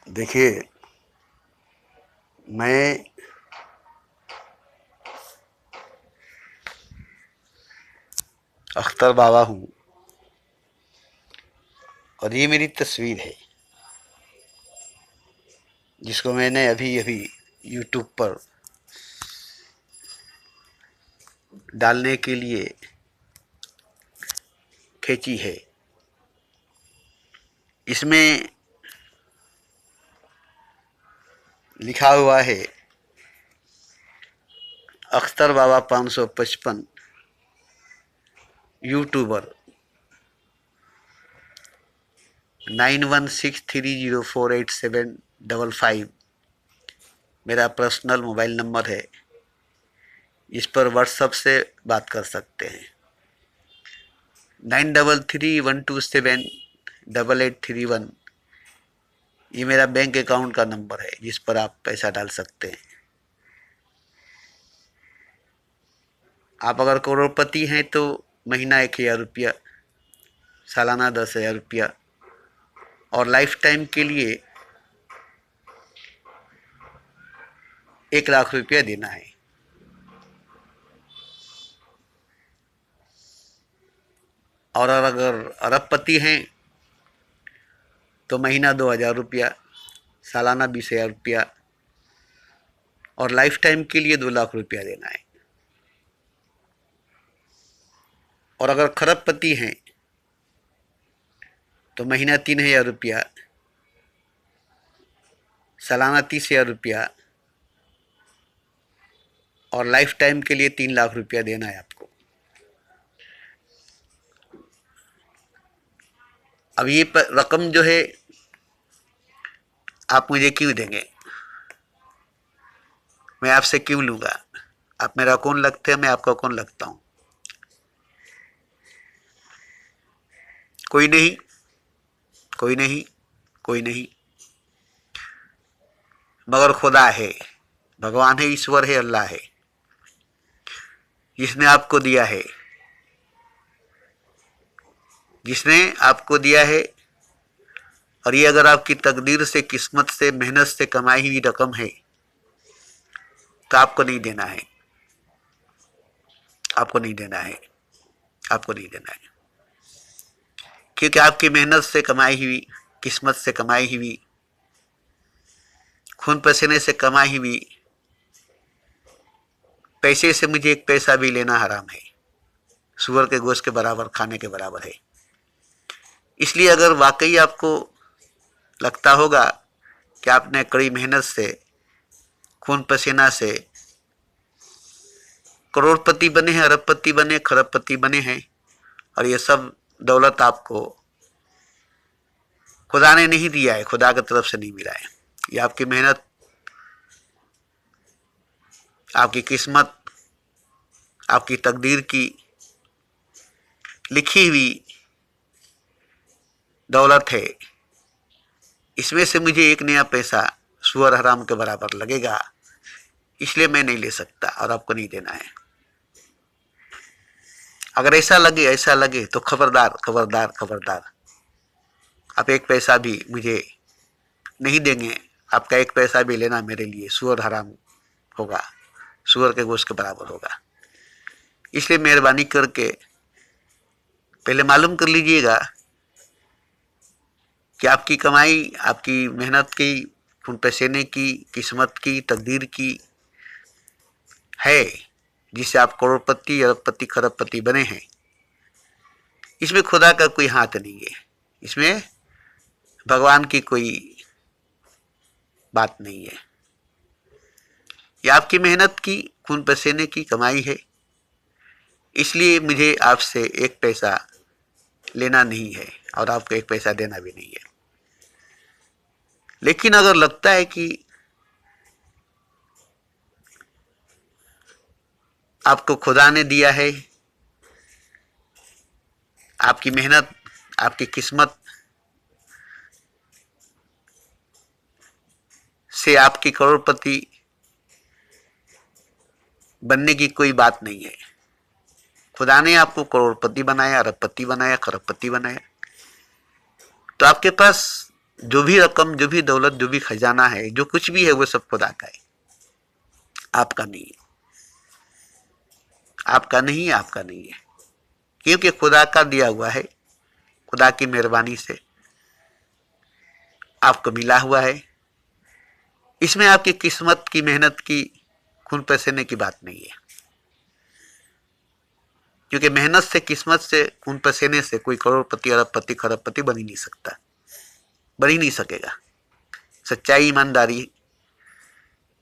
देखिए, मैं अख्तर बाबा हूँ और ये मेरी तस्वीर है जिसको मैंने अभी अभी यूट्यूब पर डालने के लिए खींची है। इसमें लिखा हुआ है अख्तर बाबा 555 यूट्यूबर 9163048755 मेरा पर्सनल मोबाइल नंबर है। इस पर व्हाट्सएप से बात कर सकते हैं। 9331278831 ये मेरा बैंक अकाउंट का नंबर है जिस पर आप पैसा डाल सकते हैं। आप अगर करोड़पति हैं तो महीना 1000 रुपया, सालाना 10,000 रुपया और लाइफ टाइम के लिए 1 लाख रुपया देना है। और अगर अरबपति हैं तो महीना 2,000 रुपया, सालाना 20,000 रुपया और लाइफ टाइम के लिए 2 लाख रुपया देना है। और अगर खरबपति हैं तो महीना 3,000 रुपया, सालाना 30,000 रुपया और लाइफ टाइम के लिए 3 लाख रुपया देना है आपको। अब ये रकम जो है आप मुझे क्यों देंगे, मैं आपसे क्यों लूँगा? आप मेरा कौन लगते हैं, मैं आपका कौन लगता हूँ? कोई नहीं, कोई नहीं, कोई नहीं, मगर खुदा है, भगवान है, ईश्वर है, अल्लाह है, जिसने आपको दिया है, जिसने आपको दिया है। और ये अगर आपकी तकदीर से, किस्मत से, मेहनत से कमाई हुई रकम है तो आपको नहीं देना है, आपको नहीं देना है, आपको नहीं देना है। क्योंकि आपकी मेहनत से कमाई हुई, किस्मत से कमाई हुई, खून पसीने से कमाई हुई पैसे से मुझे 1 पैसा भी लेना हराम है। सूअर के गोश्त के बराबर, खाने के बराबर है। इसलिए अगर वाकई आपको लगता होगा कि आपने कड़ी मेहनत से, खून पसीना से करोड़पति बने हैं, अरबपति बने, खरबपति बने हैं और ये सब दौलत आपको खुदा ने नहीं दिया है, खुदा की तरफ से नहीं मिला है। ये आपकी मेहनत, आपकी किस्मत, आपकी तकदीर की लिखी हुई दौलत है। इसमें से मुझे 1 नया पैसा सूअर हराम के बराबर लगेगा, इसलिए मैं नहीं ले सकता और आपको नहीं देना है। अगर ऐसा लगे तो खबरदार, खबरदार, खबरदार, आप 1 पैसा भी मुझे नहीं देंगे। आपका 1 पैसा भी लेना मेरे लिए सूअर हराम होगा, सूअर के गोश्त के बराबर होगा। इसलिए मेहरबानी करके पहले मालूम कर लीजिएगा कि आपकी कमाई, आपकी मेहनत की, खून पसीने की, किस्मत की, तकदीर की है जिससे आप करोड़पति, अरबपति, खरबपति बने हैं। इसमें खुदा का कोई हाथ नहीं है, इसमें भगवान की कोई बात नहीं है। ये आपकी मेहनत की, खून पसीने की कमाई है। इसलिए मुझे आपसे 1 पैसा लेना नहीं है और आपको 1 पैसा देना भी नहीं है। लेकिन अगर लगता है कि आपको खुदा ने दिया है, आपकी मेहनत, आपकी किस्मत से आपकी करोड़पति बनने की कोई बात नहीं है। खुदा ने आपको करोड़पति बनाया, अरबपति बनाया, खरबपति बनाया, तो आपके पास जो भी रकम, जो भी दौलत, जो भी खजाना है, जो कुछ भी है, वो सब खुदा का है, आपका नहीं है। आपका नहीं है, आपका नहीं है, क्योंकि खुदा का दिया हुआ है। खुदा की मेहरबानी से आपको मिला हुआ है। इसमें आपकी किस्मत की, मेहनत की, खून पसीने की बात नहीं है, क्योंकि मेहनत से, किस्मत से, खून पसीने से कोई करोड़पति, अरबपति, खरबपति बन ही नहीं सकता, बन ही नहीं सकेगा। सच्चाई, ईमानदारी,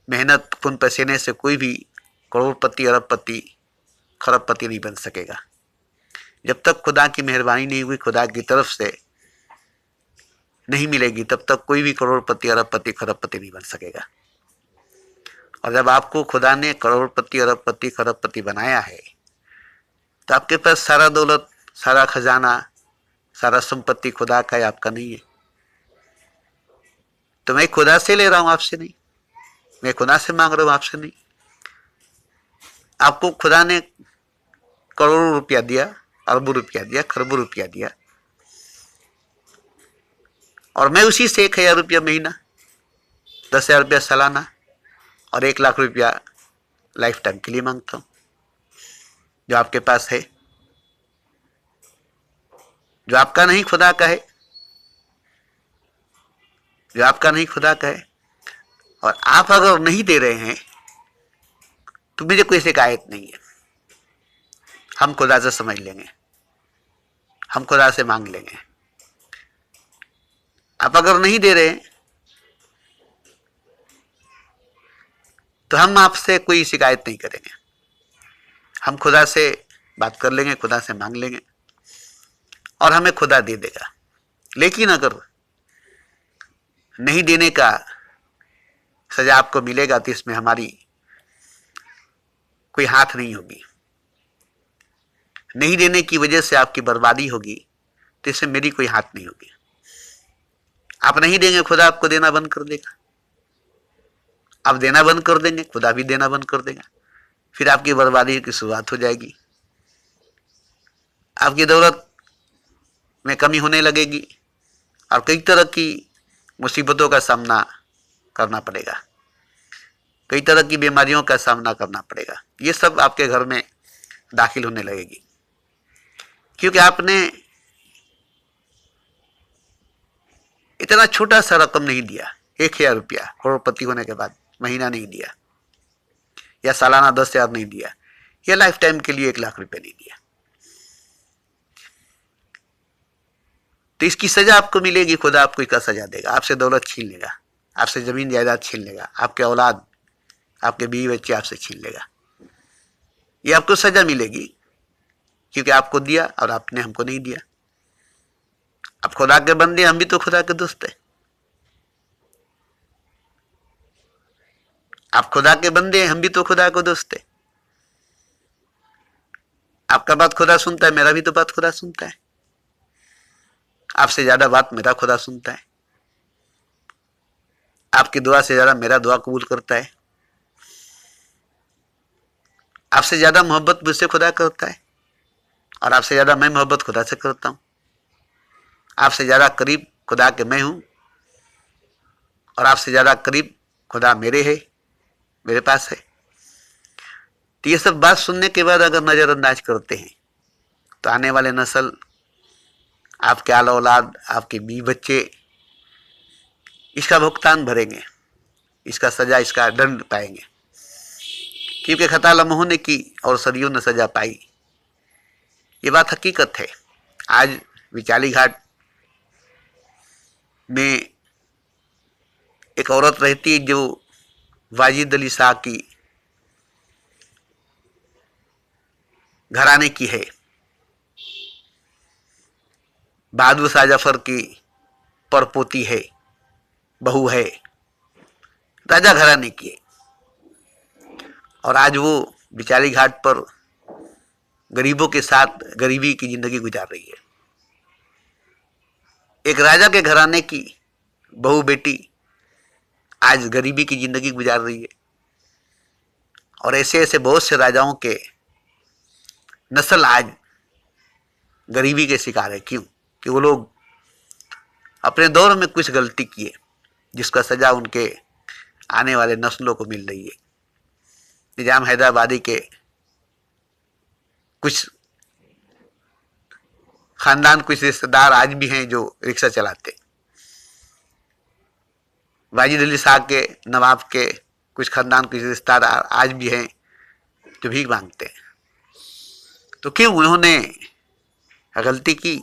मेहनत, खून पसीने से कोई भी करोड़पति, अरबपति, खरबपति नहीं बन सकेगा। जब तक खुदा की मेहरबानी नहीं हुई, खुदा की तरफ से नहीं मिलेगी, तब तक कोई भी करोड़पति, अरबपति, खरबपति नहीं बन सकेगा। और जब आपको खुदा ने करोड़पति, अरबपति, खरबपति बनाया है, तो आपके पास सारा दौलत, सारा खजाना, सारा संपत्ति खुदा का है, आपका नहीं है। तो मैं खुदा से ले रहा हूं, आपसे नहीं। मैं खुदा से मांग रहा हूं, आपसे नहीं। आपको खुदा ने करोड़ों रुपया दिया, अरबों रुपया दिया, खरबों रुपया दिया, और मैं उसी से 1,000 रुपया महीना, 10,000 रुपया सालाना और 1,00,000 रुपया लाइफ टाइम के लिए मांगता हूं, जो आपके पास है, जो आपका नहीं, खुदा का है, जो आपका नहीं, खुदा का है। और आप अगर नहीं दे रहे हैं तो मुझे कोई शिकायत नहीं है, हम खुदा से समझ लेंगे, हम खुदा से मांग लेंगे। आप अगर नहीं दे रहे तो हम आपसे कोई शिकायत नहीं करेंगे, हम खुदा से बात कर लेंगे, खुदा से मांग लेंगे और हमें खुदा दे देगा। लेकिन अगर नहीं देने का सजा आपको मिलेगा तो इसमें हमारी कोई हाथ नहीं होगी। नहीं देने की वजह से आपकी बर्बादी होगी तो इसमें मेरी कोई हाथ नहीं होगी। आप नहीं देंगे, खुदा आपको देना बंद कर देगा। आप देना बंद कर देंगे, खुदा भी देना बंद कर देगा। फिर आपकी बर्बादी की शुरुआत हो जाएगी, आपकी दौलत में कमी होने लगेगी और कई तरह की मुसीबतों का सामना करना पड़ेगा, कई तरह की बीमारियों का सामना करना पड़ेगा। ये सब आपके घर में दाखिल होने लगेगी, क्योंकि आपने इतना छोटा सा रकम नहीं दिया, 1,000 रुपया करोड़पति होने के बाद महीना नहीं दिया, या सालाना 10,000 नहीं दिया, या लाइफ टाइम के लिए 1,00,000 रुपया नहीं दिया। तो इसकी सजा आपको मिलेगी, खुदा आपको इसका सजा देगा। आपसे दौलत छीन लेगा, आपसे जमीन जायदाद छीन लेगा, आपके औलाद, आपके बीवी बच्चे आपसे छीन लेगा। ये आपको सजा मिलेगी, क्योंकि आपको दिया और आपने हमको नहीं दिया। अब खुदा के बंदे, हम भी तो खुदा के दोस्त हैं। आप खुदा के बंदे, हम भी तो खुदा को दोस्त है। आपका बात खुदा सुनता है, मेरा भी तो बात खुदा सुनता है। आपसे ज्यादा बात मेरा खुदा सुनता है, आपकी दुआ से ज्यादा मेरा दुआ कबूल करता है। आपसे ज्यादा मोहब्बत मुझसे खुदा करता है और आपसे ज्यादा मैं मोहब्बत खुदा से करता हूं। आपसे ज्यादा करीब खुदा के मैं हूं और आपसे ज्यादा करीब खुदा मेरे है, मेरे पास है। तो ये सब बात सुनने के बाद अगर नजरअंदाज करते हैं तो आने वाले नस्ल, आपके आला औलाद, आपके बीवी बच्चे इसका भुगतान भरेंगे, इसका सजा, इसका दंड पाएंगे, क्योंकि खता लम्हों ने की और सदियों ने सजा पाई। ये बात हकीकत है। आज विचाली घाट में एक औरत रहती है जो वाजिद अली शाह की घराने की है, बहादुर शाह जफर की परपोती है, बहू है, राजा घराने की है। और आज वो बिचारी घाट पर गरीबों के साथ गरीबी की जिंदगी गुजार रही है। एक राजा के घराने की बहू बेटी आज गरीबी की जिंदगी गुजार रही है। और ऐसे ऐसे बहुत से राजाओं के नस्ल आज गरीबी के शिकार है। क्यों? कि वो लोग अपने दौर में कुछ गलती किए जिसका सजा उनके आने वाले नस्लों को मिल रही है। निजाम हैदराबादी के कुछ खानदान, कुछ रिश्तेदार आज भी हैं जो रिक्शा चलाते। वाजिद अली शाह के, नवाब के कुछ खानदान, कुछ रिश्तेदार आज भी हैं जो भीख मांगते। तो क्यों उन्होंने गलती की?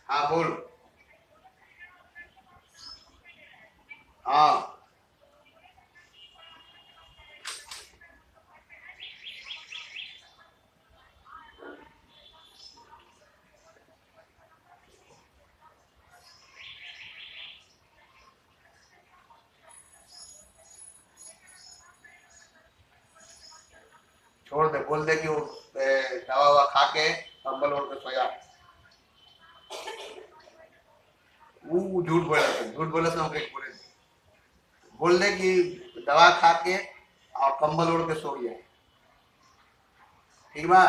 हाँ बोल। हाँ छोड़ दे, बोल दे कि वो दवा ववा खा के कंबल ओढ़ के सोया। वो झूठ बोला था, झूठ बोला था, हम कहीं बोले। बोल दे कि दवा खा के और कंबल ओढ़ के सो गया। ठीक बा?